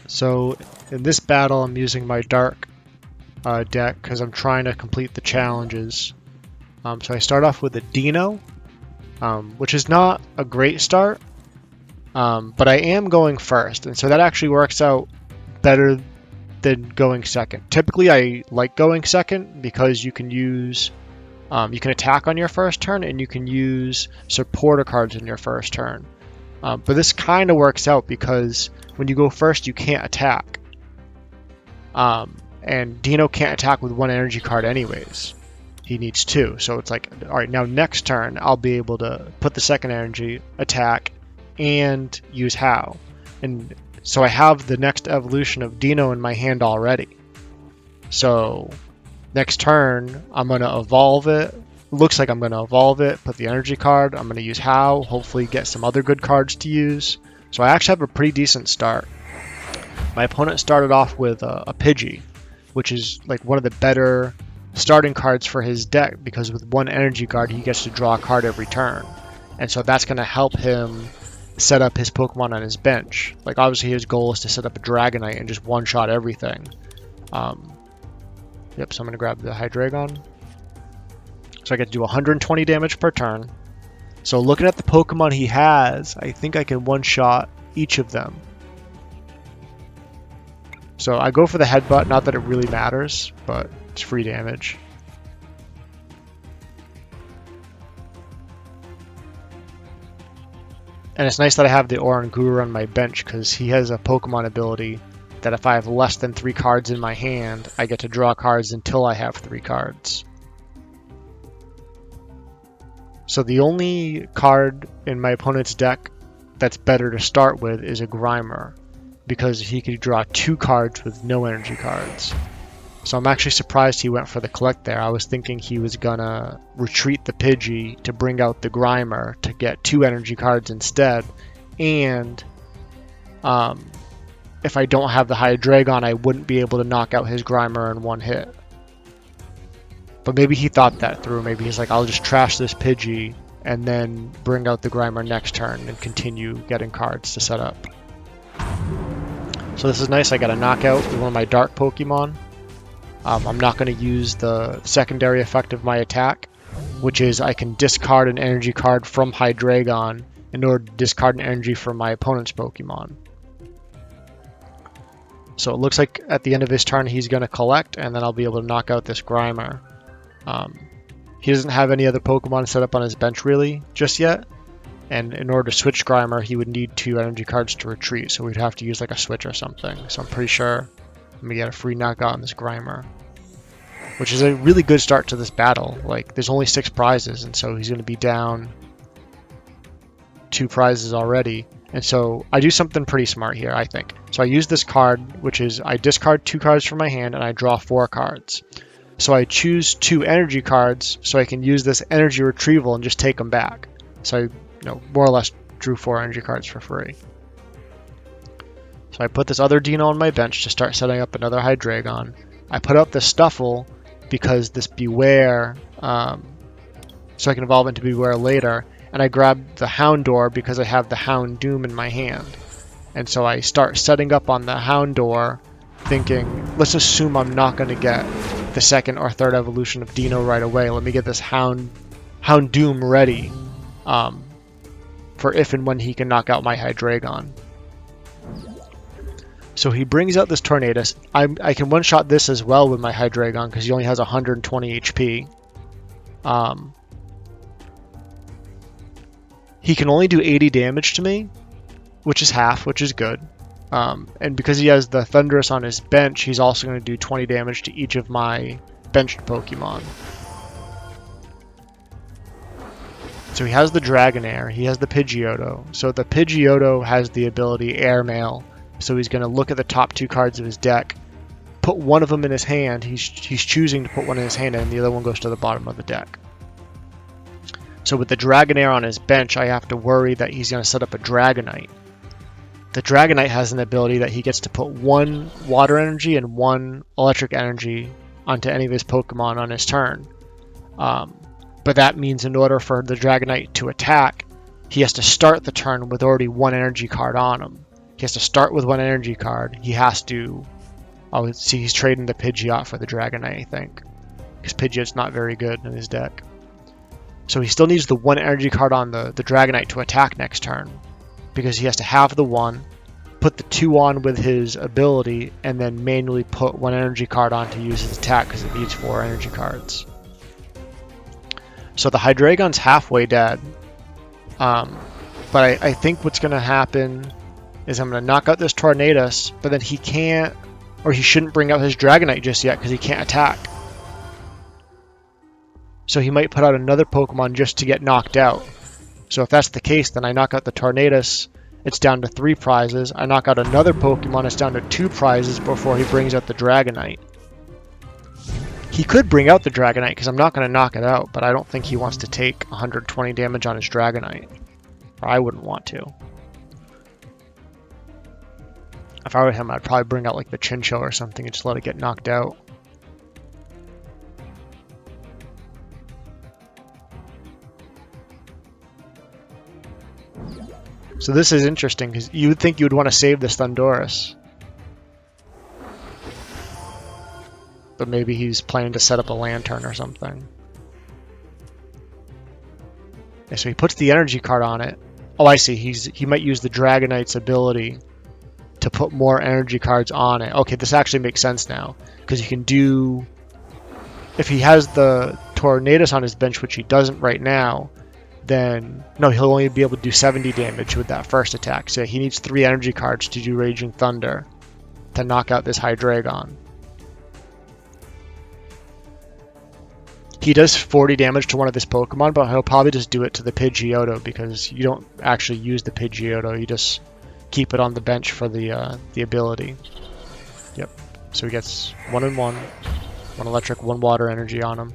So in this battle, I'm using my dark deck because I'm trying to complete the challenges. So I start off with a Dino, which is not a great start, but I am going first, and so that actually works out better than going second. Typically, I like going second because you can use, you can attack on your first turn, and you can use supporter cards in your first turn. But this kind of works out because when you go first, you can't attack. And Dino can't attack with one energy card anyways. He needs two. So it's like, all right, now next turn, I'll be able to put the second energy, attack, and use How. And so I have the next evolution of Dino in my hand already. So next turn, I'm going to evolve it. Looks like I'm going to evolve it, put the energy card. I'm going to use How, hopefully get some other good cards to use. So I actually have a pretty decent start. My opponent started off with a Pidgey, which is like one of the better starting cards for his deck because with one energy card, he gets to draw a card every turn. And so that's going to help him set up his Pokemon on his bench. Like obviously his goal is to set up a Dragonite and just one-shot everything. Yep, so I'm going to grab the Hydreigon. So I get to do 120 damage per turn. So looking at the Pokemon he has, I think I can one-shot each of them. So I go for the Headbutt, not that it really matters, but it's free damage. And it's nice that I have the Oranguru on my bench because he has a Pokemon ability that if I have less than 3 cards in my hand, I get to draw cards until I have 3 cards. So the only card in my opponent's deck that's better to start with is a Grimer, because he could draw 2 cards with no energy cards. So I'm actually surprised he went for the Collect there. I was thinking he was gonna retreat the Pidgey to bring out the Grimer to get 2 energy cards instead, and if I don't have the Hydreigon, I wouldn't be able to knock out his Grimer in one hit. But maybe he thought that through. Maybe he's like, I'll just trash this Pidgey and then bring out the Grimer next turn and continue getting cards to set up. So this is nice. I got a knockout with one of my dark Pokemon. I'm not going to use the secondary effect of my attack, which is I can discard an energy card from Hydreigon in order to discard an energy from my opponent's Pokemon. So it looks like at the end of his turn he's going to collect, and then I'll be able to knock out this Grimer. He doesn't have any other Pokemon set up on his bench really just yet, and in order to switch Grimer he would need 2 energy cards to retreat, so we'd have to use like a switch or something. So I'm pretty sure I'm going to get a free knockout on this Grimer, which is a really good start to this battle. Like there's only 6 prizes, and so he's going to be down 2 prizes already. And so I do something pretty smart here, I think. So I use this card, which is I discard 2 cards from my hand and I draw 4 cards. So I choose 2 energy cards so I can use this energy retrieval and just take them back. So I, more or less drew 4 energy cards for free. So I put this other Dino on my bench to start setting up another Hydreigon. I put out the Stuffle because this Beware, so I can evolve into Beware later. And I grab the Houndour because I have the Houndoom in my hand. And so I start setting up on the Houndour thinking, let's assume I'm not going to get the second or third evolution of Dino right away. Let me get this Houndoom ready for if and when he can knock out my Hydreigon. So he brings out this Tornadus. I can one-shot this as well with my Hydreigon because he only has 120 HP. He can only do 80 damage to me, which is half, which is good. And because he has the Thundurus on his bench, he's also going to do 20 damage to each of my benched Pokemon. So he has the Dragonair, he has the Pidgeotto. So the Pidgeotto has the ability Airmail. So he's going to look at the top 2 cards of his deck, put one of them in his hand. He's choosing to put one in his hand, and the other one goes to the bottom of the deck. So with the Dragonair on his bench, I have to worry that he's going to set up a Dragonite. The Dragonite has an ability that he gets to put 1 water energy and 1 electric energy onto any of his Pokemon on his turn. But that means in order for the Dragonite to attack, he has to start the turn with already 1 energy card on him. He has to start with 1 energy card. He has to... Oh, see, he's trading the Pidgeot for the Dragonite, I think. Because Pidgeot's not very good in his deck. So he still needs the 1 energy card on the Dragonite to attack next turn. Because he has to have the 1, put the 2 on with his ability, and then manually put 1 energy card on to use his attack because it needs 4 energy cards. So the Hydreigon's halfway dead. But I think what's going to happen is I'm going to knock out this Tornadus, but then he can't, or he shouldn't bring out his Dragonite just yet because he can't attack. So he might put out another Pokemon just to get knocked out. So if that's the case, then I knock out the Tornadus, it's down to 3 prizes. I knock out another Pokemon, it's down to 2 prizes before he brings out the Dragonite. He could bring out the Dragonite because I'm not going to knock it out, but I don't think he wants to take 120 damage on his Dragonite. Or I wouldn't want to. If I were him, I'd probably bring out like the Chinchou or something and just let it get knocked out. So this is interesting because you would think you would want to save this Thundurus. But maybe he's planning to set up a Lantern or something. Okay, so he puts the energy card on it. Oh, I see. He might use the Dragonite's ability to put more energy cards on it. Okay, this actually makes sense now. Because you can do... If he has the Tornadus on his bench, which he doesn't right now, then... No, he'll only be able to do 70 damage with that first attack. So he needs 3 energy cards to do Raging Thunder to knock out this Hydreigon. He does 40 damage to one of his Pokemon, but he'll probably just do it to the Pidgeotto because you don't actually use the Pidgeotto. You just keep it on the bench for the ability. Yep. So he gets 1 and 1, 1 electric, 1 water energy on him.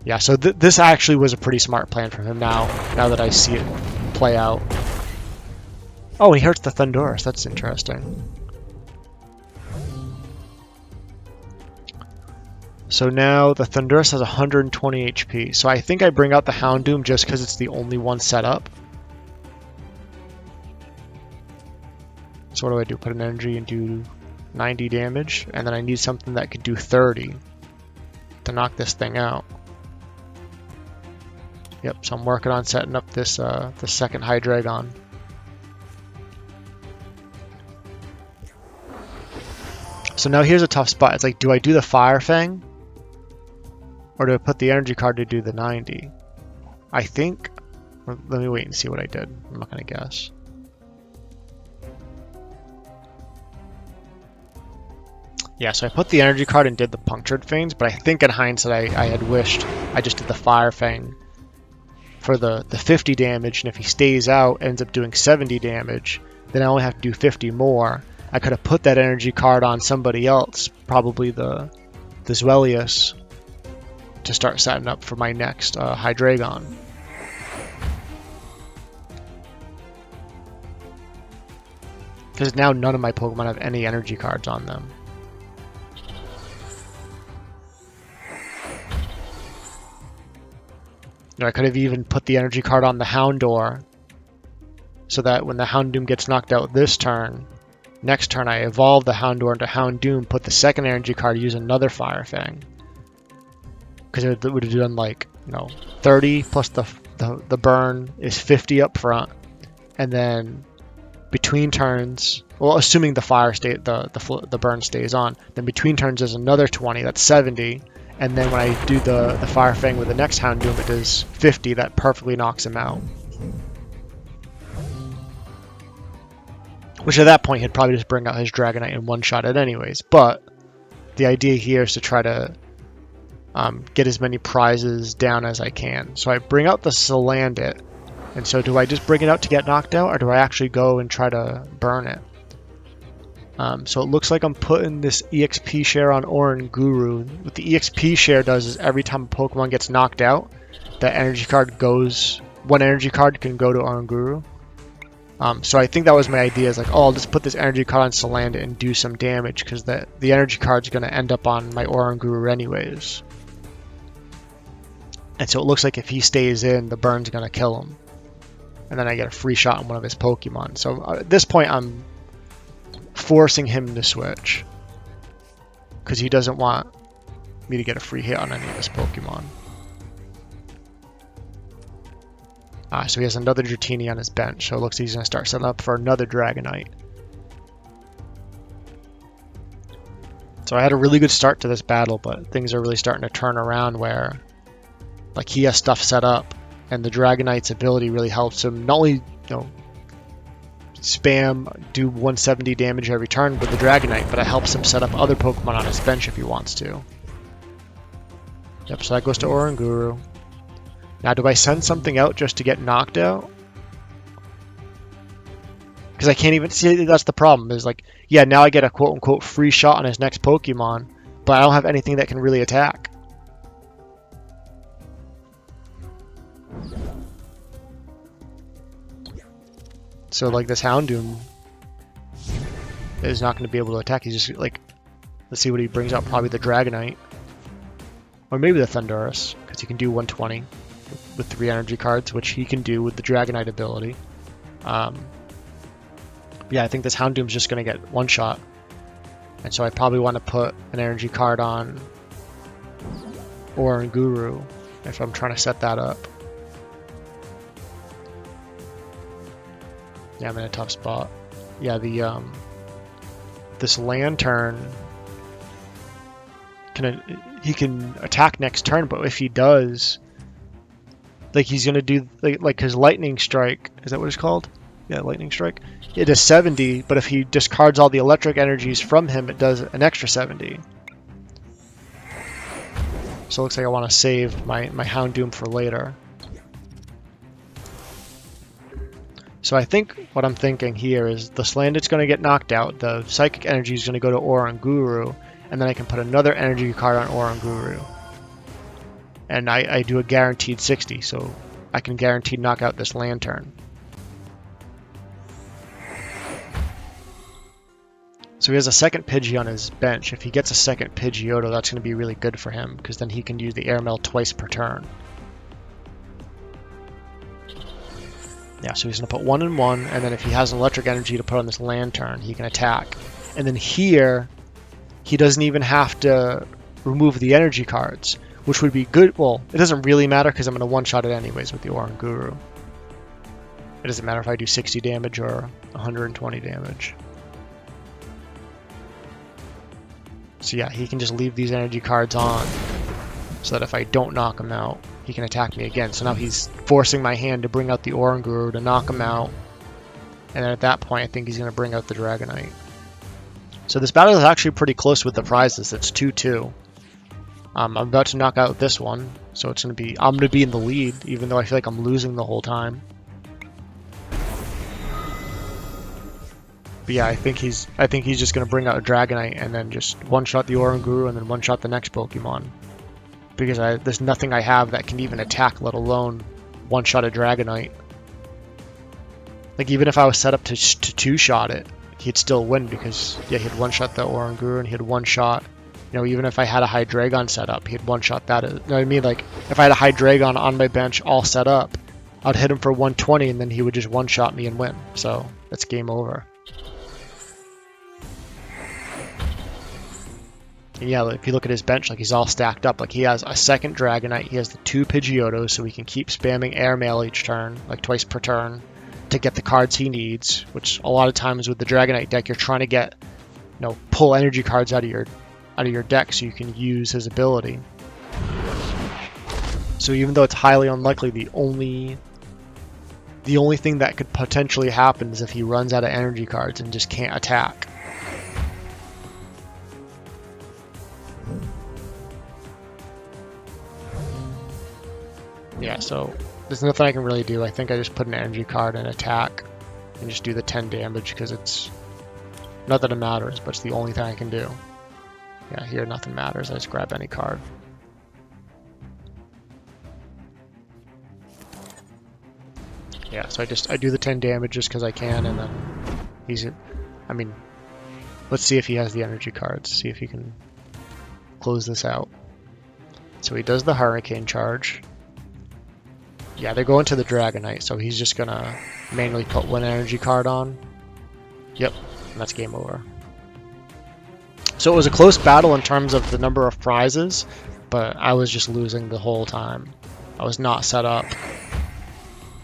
Yeah. So this actually was a pretty smart plan from him. Now that I see it play out. Oh, he hurts the Thundurus. That's interesting. So now the Thundurus has 120 HP. So I think I bring out the Houndoom just because it's the only one set up. So what do? Put an energy and do 90 damage. And then I need something that could do 30 to knock this thing out. Yep, so I'm working on setting up this the second Hydreigon. So now here's a tough spot. It's like, do I do the Fire Fang? Or do I put the energy card to do the 90? I think... Let me wait and see what I did. I'm not going to guess. Yeah, so I put the energy card and did the Punctured Fangs, but I think in hindsight I had wished I just did the Fire Fang for the 50 damage, and if he stays out, ends up doing 70 damage, then I only have to do 50 more. I could have put that energy card on somebody else, probably the Zweilous, to start setting up for my next Hydreigon. Because now none of my Pokemon have any energy cards on them. I could have even put the energy card on the Houndour, so that when the Houndoom gets knocked out this turn, next turn I evolve the Houndour into Houndoom, put the second energy card, use another Fire Fang. Because it would have done like, 30 plus the burn is 50 up front, and then between turns, well, assuming the fire state the burn stays on, then between turns is another 20, that's 70, and then when I do the Fire Fang with the next Houndoom, it does 50, that perfectly knocks him out. Which at that point he'd probably just bring out his Dragonite and one-shot it anyways, but the idea here is to try to get as many prizes down as I can. So I bring out the Salandit, and so do I just bring it out to get knocked out, or do I actually go and try to burn it? So it looks like I'm putting this EXP share on Oranguru. What the EXP share does is every time a Pokemon gets knocked out, that energy card goes, one energy card can go to Oranguru. So I think that was my idea, is like, oh, I'll just put this energy card on Salandit and do some damage, because the energy card's going to end up on my Oranguru anyways. And so it looks like if he stays in, the burn's going to kill him. And then I get a free shot on one of his Pokemon. So at this point, I'm forcing him to switch. Because he doesn't want me to get a free hit on any of his Pokemon. So he has another Dratini on his bench, so it looks like he's going to start setting up for another Dragonite. So I had a really good start to this battle, but things are really starting to turn around where like he has stuff set up, and the Dragonite's ability really helps him not only, spam, do 170 damage every turn with the Dragonite, but it helps him set up other Pokemon on his bench if he wants to. Yep, so that goes to Oranguru. Now, do I send something out just to get knocked out? Because I can't even see, that's the problem, is like, yeah, now I get a quote-unquote free shot on his next Pokemon, but I don't have anything that can really attack. So, like, this Houndoom is not going to be able to attack. He's just, like, let's see what he brings out. Probably the Dragonite. Or maybe the Thundurus, because he can do 120 with 3 energy cards, which he can do with the Dragonite ability. Yeah, I think this Houndoom's just going to get one shot. And so I probably want to put an energy card on Oranguru if I'm trying to set that up. Yeah, I'm in a tough spot. Yeah, the this Lantern he can attack next turn, but if he does, like he's gonna do like his Lightning Strike. Is that what it's called? Yeah, Lightning Strike. It is 70, but if he discards all the electric energies from him, it does an extra 70. So it looks like I want to save my Houndoom for later. So I think what I'm thinking here is the Slandit's going to get knocked out, the Psychic Energy is going to go to Oranguru, and then I can put another energy card on Oranguru. And I do a guaranteed 60, so I can guaranteed knock out this Lantern. So he has a second Pidgey on his bench. If he gets a second Pidgeotto, that's going to be really good for him, because then he can use the Airmail twice per turn. Yeah, so he's going to put 1 and 1, and then if he has an electric energy to put on this Lantern, he can attack. And then here, he doesn't even have to remove the energy cards, which would be good. Well, it doesn't really matter because I'm going to one-shot it anyways with the Oranguru. It doesn't matter if I do 60 damage or 120 damage. So yeah, he can just leave these energy cards on so that if I don't knock him out, he can attack me again. So now he's forcing my hand to bring out the Oranguru to knock him out. And then at that point, I think he's going to bring out the Dragonite. So this battle is actually pretty close with the prizes. It's 2-2. I'm about to knock out this one, so it's going to be, I'm going to be in the lead, even though I feel like I'm losing the whole time. But yeah, I think he's just going to bring out a Dragonite and then just one-shot the Oranguru and then one-shot the next Pokemon. Because there's nothing I have that can even attack, let alone one-shot a Dragonite. Like, even if I was set up to two-shot it, he'd still win because, yeah, he'd one-shot the Oranguru and he'd one-shot, even if I had a Hydreigon set up, he'd one-shot that. You know what I mean? Like, if I had a Hydreigon on my bench all set up, I'd hit him for 120 and then he would just one-shot me and win. So, that's game over. And yeah, if you look at his bench, like, he's all stacked up. Like, he has a second Dragonite, he has the 2 Pidgeottos, so he can keep spamming Airmail each turn, like twice per turn, to get the cards he needs, which a lot of times with the Dragonite deck, you're trying to get, pull energy cards out of your deck so you can use his ability. So even though it's highly unlikely, the only thing that could potentially happen is if he runs out of energy cards and just can't attack. Yeah, so there's nothing I can really do. I think I just put an energy card and attack and just do the 10 damage because it's not that it matters, but it's the only thing I can do. Yeah, here nothing matters. I just grab any card. Yeah, so I do the 10 damage just because I can, and then let's see if he has the energy cards. See if he can close this out. So he does the Hurricane Charge. Yeah, they're going to the Dragonite, so he's just gonna manually put 1 energy card on. Yep, and that's game over. So it was a close battle in terms of the number of prizes, but I was just losing the whole time. I was not set up.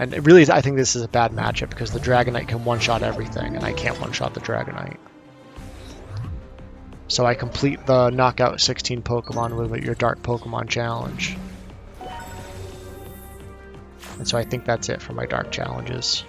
And it really, I think this is a bad matchup because the Dragonite can one-shot everything, and I can't one-shot the Dragonite. So I complete the knockout 16 Pokemon with your Dark Pokemon challenge. And so I think that's it for my Dark challenges.